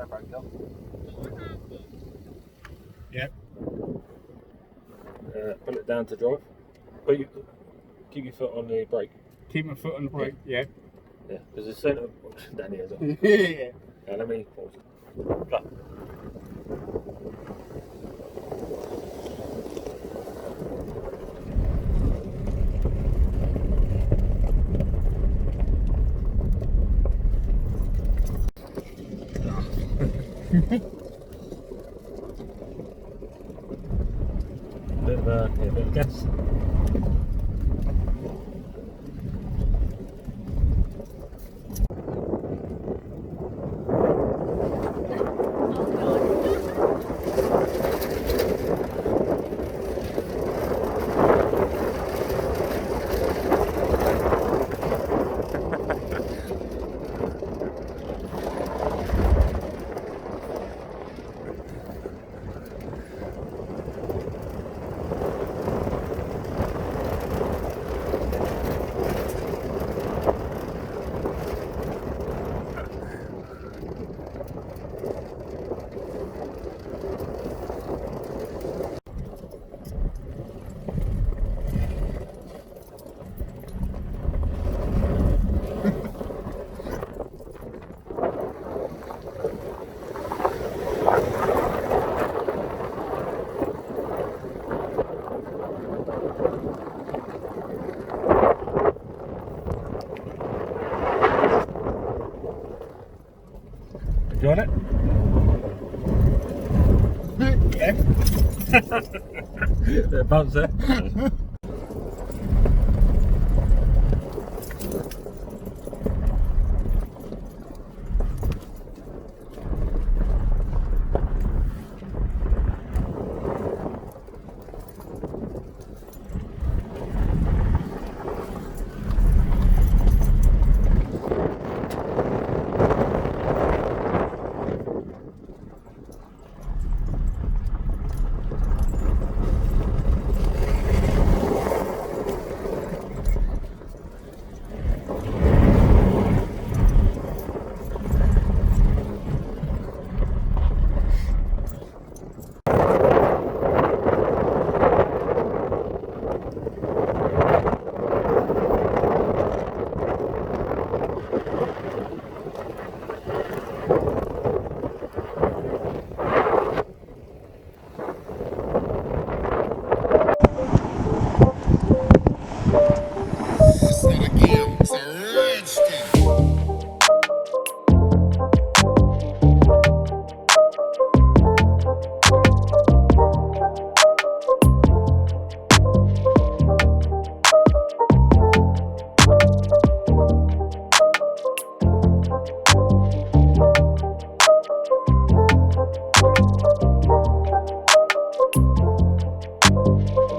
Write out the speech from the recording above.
brake up. Yep. Put it down to drive. Keep your foot on the brake. Keep my foot on the brake, yeah. Yeah, because the centre down here as well. Yeah. Yeah, let me pause it. Go. Bit of gas. You on it? Yeah. Bit of bounce there.